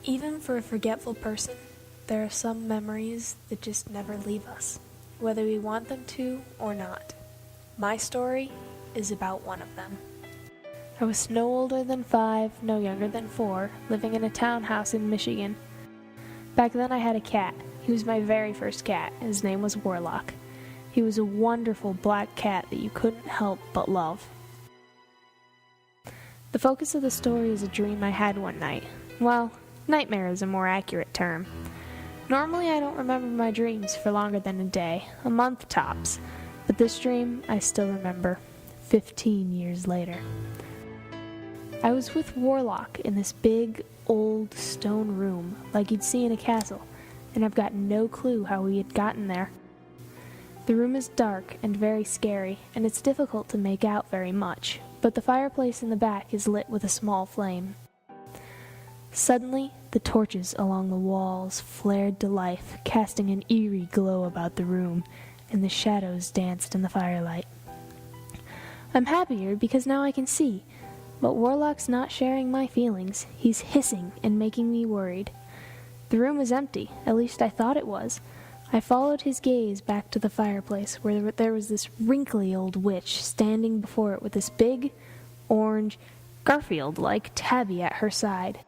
Even for a forgetful person, there are some memories that just never leave us, whether we want them to or not. My story is about one of them. I was no older than 5, no younger than 4, living in a townhouse in Michigan. Back then I had a cat. He was my very first cat. His name was Warlock. He was a wonderful black cat that you couldn't help but love. The focus of the story is a dream I had one night. Well, nightmare is a more accurate term. Normally I don't remember my dreams for longer than a day, a month tops, but this dream I still remember, 15 years later. I was with Warlock in this big, old stone room like you'd see in a castle, and I've got no clue how we had gotten there. The room is dark and very scary, and it's difficult to make out very much, but the fireplace in the back is lit with a small flame. Suddenly, the torches along the walls flared to life, casting an eerie glow about the room, and the shadows danced in the firelight. I'm happier because now I can see, but Warlock's not sharing my feelings. He's hissing and making me worried. The room is empty, at least I thought it was. I followed his gaze back to the fireplace, where there was this wrinkly old witch standing before it with this big, orange, Garfield-like tabby at her side.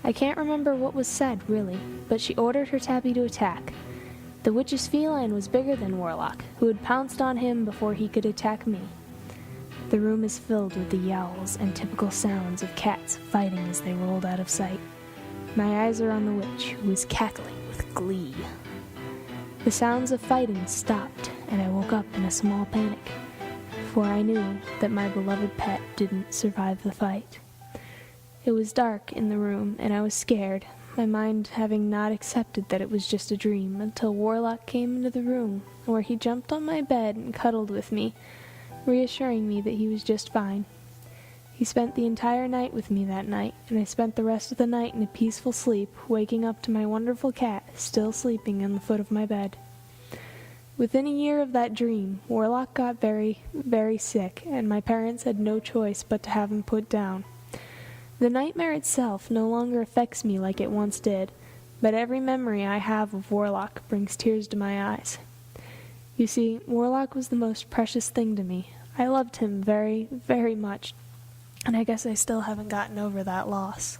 I can't remember what was said, really, but she ordered her tabby to attack. The witch's feline was bigger than Warlock, who had pounced on him before he could attack me. The room is filled with the yowls and typical sounds of cats fighting as they rolled out of sight. My eyes are on the witch, who is cackling with glee. The sounds of fighting stopped, and I woke up in a small panic, for I knew that my beloved pet didn't survive the fight. It was dark in the room, and I was scared, my mind having not accepted that it was just a dream, until Warlock came into the room, where he jumped on my bed and cuddled with me, reassuring me that he was just fine. He spent the entire night with me that night, and I spent the rest of the night in a peaceful sleep, waking up to my wonderful cat still sleeping on the foot of my bed. Within a year of that dream, Warlock got very, very sick, and my parents had no choice but to have him put down. The nightmare itself no longer affects me like it once did, but every memory I have of Warlock brings tears to my eyes. You see, Warlock was the most precious thing to me. I loved him very, very much, and I guess I still haven't gotten over that loss.